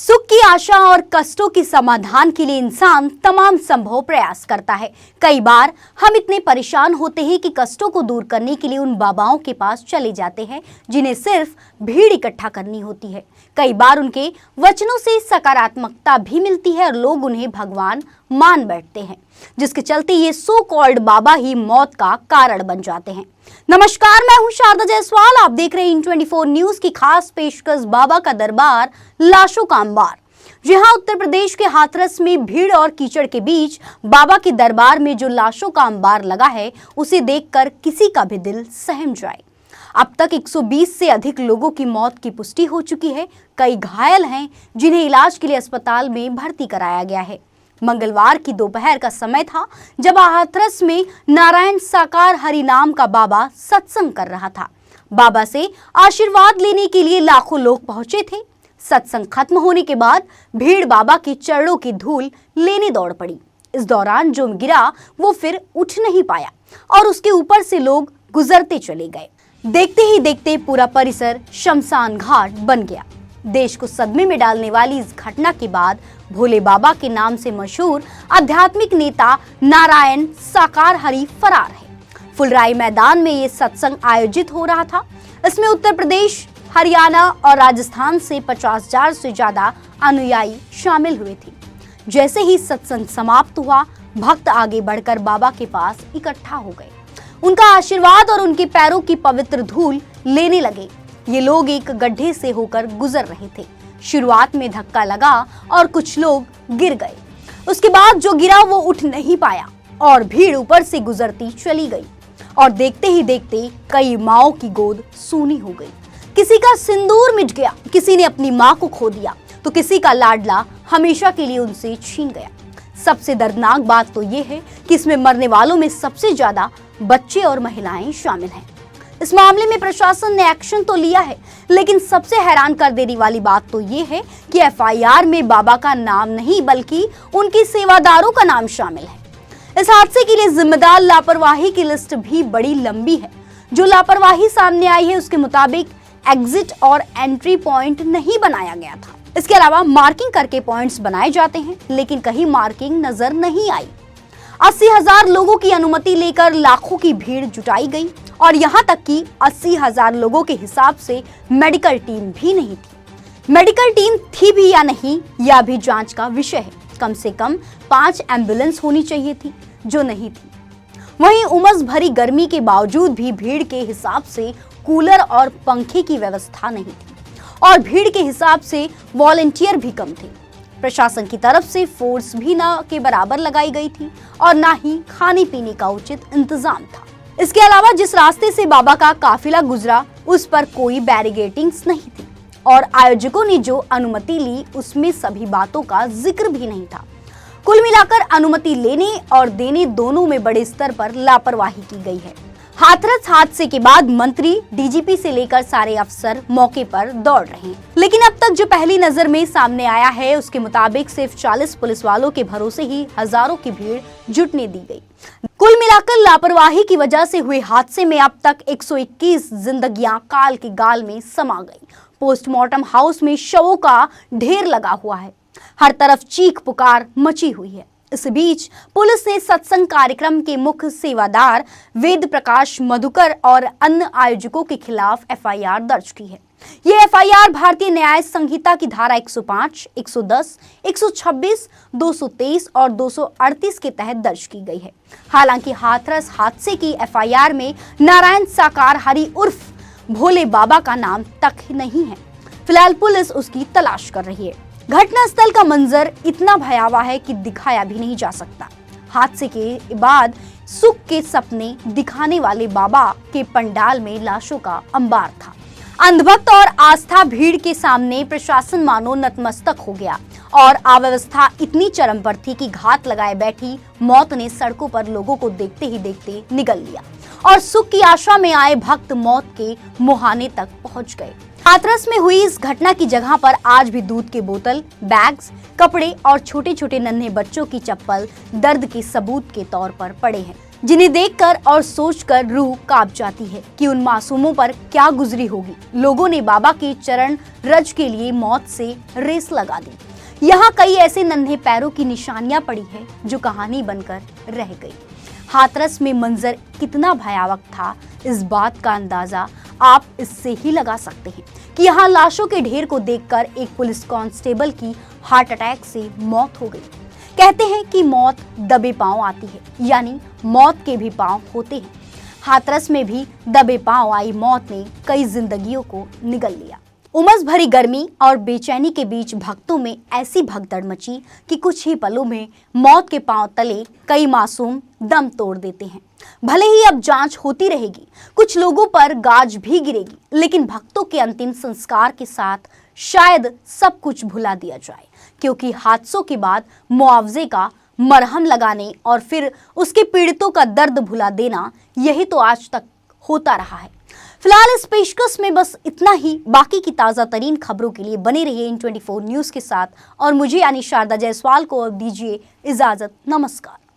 सुख की आशा और कष्टों के समाधान के लिए इंसान तमाम संभव प्रयास करता है। कई बार हम इतने परेशान होते हैं कि कष्टों को दूर करने के लिए उन बाबाओं के पास चले जाते हैं जिन्हें सिर्फ भीड़ इकट्ठा करनी होती है। कई बार उनके वचनों से सकारात्मकता भी मिलती है और लोग उन्हें भगवान मान बैठते हैं, जिसके चलते ये सो कॉल्ड बाबा ही मौत का कारण बन जाते हैं। नमस्कार, मैं हूं शारदा जायसवाल। आप देख रहे हैं इन24 न्यूज की खास पेशकश बाबा का दरबार, लाशों का अंबार। जी हां, उत्तर प्रदेश के हाथरस में भीड़ और कीचड़ के बीच बाबा के दरबार में जो लाशों का अंबार लगा है, उसे देखकर किसी का भी दिल सहम जाए। अब तक 120 से अधिक लोगों की मौत की पुष्टि हो चुकी है। कई घायल हैं जिन्हें इलाज के लिए अस्पताल में भर्ती कराया गया है। मंगलवार की दोपहर का समय था जब हाथरस में नारायण साकार हरि नाम का बाबा सत्संग कर रहा था। बाबा से आशीर्वाद लेने के लिए लाखों लोग पहुंचे थे। सत्संग खत्म होने के बाद भीड़ बाबा के चरणों की धूल लेने दौड़ पड़ी। इस दौरान जो गिरा वो फिर उठ नहीं पाया और उसके ऊपर से लोग गुजरते चले गए। देखते ही देखते पूरा परिसर शमशान घाट बन गया। देश को सदमे में डालने वाली इस घटना के बाद भोले बाबा के नाम से मशहूर आध्यात्मिक नेता नारायण साकार हरि फरार है। फुलराई मैदान में ये सत्संग आयोजित हो रहा था। इसमें उत्तर प्रदेश, हरियाणा और राजस्थान से 50,000 से ज्यादा अनुयायी शामिल हुए थे। जैसे ही सत्संग समाप्त हुआ, भक्त आगे बढ़कर बाबा के पास इकट्ठा हो गए। उनका आशीर्वाद और उनके पैरों की पवित्र धूल लेने लगे। ये लोग एक गड्ढे से होकर गुजर रहे थे। शुरुआत में धक्का लगा और कुछ लोग गिर गए। उसके बाद जो गिरा वो उठ नहीं पाया और भीड़ ऊपर से गुजरती चली गई और देखते ही देखते कई माओं की गोद सूनी हो गई। किसी का सिंदूर मिट गया, किसी ने अपनी मां को खो दिया, तो किसी का लाडला हमेशा के लिए उनसे छीन गया। सबसे दर्दनाक बात तो ये है कि इसमें मरने वालों में सबसे ज्यादा बच्चे और महिलाएं शामिल हैं। इस मामले में प्रशासन ने एक्शन तो लिया है, लेकिन सबसे हैरान कर देने वाली बात तो ये है कि एफआईआर में बाबा का नाम नहीं बल्कि उनके सेवादारों का नाम शामिल है। इस हादसे के लिए जिम्मेदार लापरवाही की लिस्ट भी बड़ी लंबी है। जो लापरवाही सामने आई है उसके मुताबिक एग्जिट और एंट्री पॉइंट नहीं बनाया गया था। इसके अलावा मार्किंग करके पॉइंट्स बनाए जाते हैं, लेकिन कहीं मार्किंग नजर नहीं आई। 80,000 लोगों की अनुमति लेकर लाखों की भीड़ जुटाई गई और यहाँ तक कि 80,000 लोगों के हिसाब से मेडिकल टीम भी नहीं थी। मेडिकल टीम थी भी या नहीं, यह भी जांच का विषय है। कम से कम 5 एम्बुलेंस होनी चाहिए थी, जो नहीं थी। वहीं उमस भरी गर्मी के बावजूद भी भीड़ के हिसाब से कूलर और पंखे की व्यवस्था नहीं थी और भीड़ के हिसाब से वॉलंटियर भी कम थे। प्रशासन की तरफ से फोर्स भी न के बराबर लगाई गई थी और न ही खाने पीने का उचित इंतजाम था। इसके अलावा जिस रास्ते से बाबा का काफिला गुजरा उस पर कोई बैरिगेटिंग्स नहीं थी और आयोजकों ने जो अनुमति ली उसमें सभी बातों का जिक्र भी नहीं था। कुल मिलाकर अनुमति लेने और देने दोनों में बड़े स्तर पर लापरवाही की गई है। हाथरस हादसे के बाद मंत्री, डीजीपी से लेकर सारे अफसर मौके पर दौड़ रहे हैं, लेकिन अब तक जो पहली नजर में सामने आया है उसके मुताबिक सिर्फ 40 पुलिस वालों के भरोसे ही हजारों की भीड़ जुटने दी गई। कुल मिलाकर लापरवाही की वजह से हुए हादसे में अब तक 121 जिंदगियां काल के गाल में समा गई। पोस्टमार्टम हाउस में शवों का ढेर लगा हुआ है। हर तरफ चीख पुकार मची हुई है। इस बीच पुलिस ने सत्संग कार्यक्रम के मुख्य सेवादार वेद प्रकाश मधुकर और अन्य आयोजकों के खिलाफ एफआईआर दर्ज की है। ये एफआईआर भारतीय न्याय संहिता की धारा 105, 110, 126, 223 और 238 के तहत दर्ज की गई है। हालांकि हाथरस हादसे की एफआईआर में नारायण साकार हरि उर्फ भोले बाबा का नाम तक नहीं है। फिलहाल पुलिस उसकी तलाश कर रही है। घटनास्थल का मंजर इतना भयावह है कि दिखाया भी नहीं जा सकता। हादसे के बाद सुख के सपने दिखाने वाले बाबा के पंडाल में लाशों का अंबार था। अंधभक्त और आस्था भीड़ के सामने प्रशासन मानो नतमस्तक हो गया और अव्यवस्था इतनी चरम पर थी कि घात लगाए बैठी मौत ने सड़कों पर लोगों को देखते ही देखते निगल लिया और सुख की आशा में आए भक्त मौत के मुहाने तक पहुंच गए। हाथरस में हुई इस घटना की जगह पर आज भी दूध के बोतल, बैग्स, कपड़े और छोटे छोटे नन्हे बच्चों की चप्पल दर्द के सबूत के तौर पर पड़े हैं। जिन्हें देखकर और सोचकर रूह कांप जाती है कि उन मासूमों पर क्या गुजरी होगी। लोगों ने बाबा के चरण रज के लिए मौत से रेस लगा दी। यहाँ कई ऐसे नन्हे पैरों की निशानियां पड़ी है जो कहानी बनकर रह गई। हाथरस में मंजर कितना भयावह था, इस बात का अंदाजा आप इससे ही लगा सकते हैं कि यहाँ लाशों के ढेर को देखकर एक पुलिस कांस्टेबल की हार्ट अटैक से मौत हो गई। कहते हैं कि मौत दबे पांव आती है, यानी मौत के भी पांव होते हैं। हाथरस में भी दबे पांव आई मौत ने कई जिंदगियों को निगल लिया। उमस भरी गर्मी और बेचैनी के बीच भक्तों में ऐसी भगदड़ मची कि कुछ ही पलों में मौत के पांव तले कई मासूम दम तोड़ देते हैं। भले ही अब जांच होती रहेगी, कुछ लोगों पर गाज भी गिरेगी, लेकिन भक्तों के अंतिम संस्कार के साथ शायद सब कुछ भुला दिया जाए, क्योंकि हादसों के बाद मुआवजे का मरहम लगाने और फिर उसके पीड़ितों का दर्द भुला देना, यही तो आज तक होता रहा है। फिलहाल इस पेशकश में बस इतना ही। बाकी की ताज़ा तरीन खबरों के लिए बने रहिए इन 24 न्यूज़ के साथ और मुझे यानी शारदा जायसवाल को अब दीजिए इजाज़त। नमस्कार।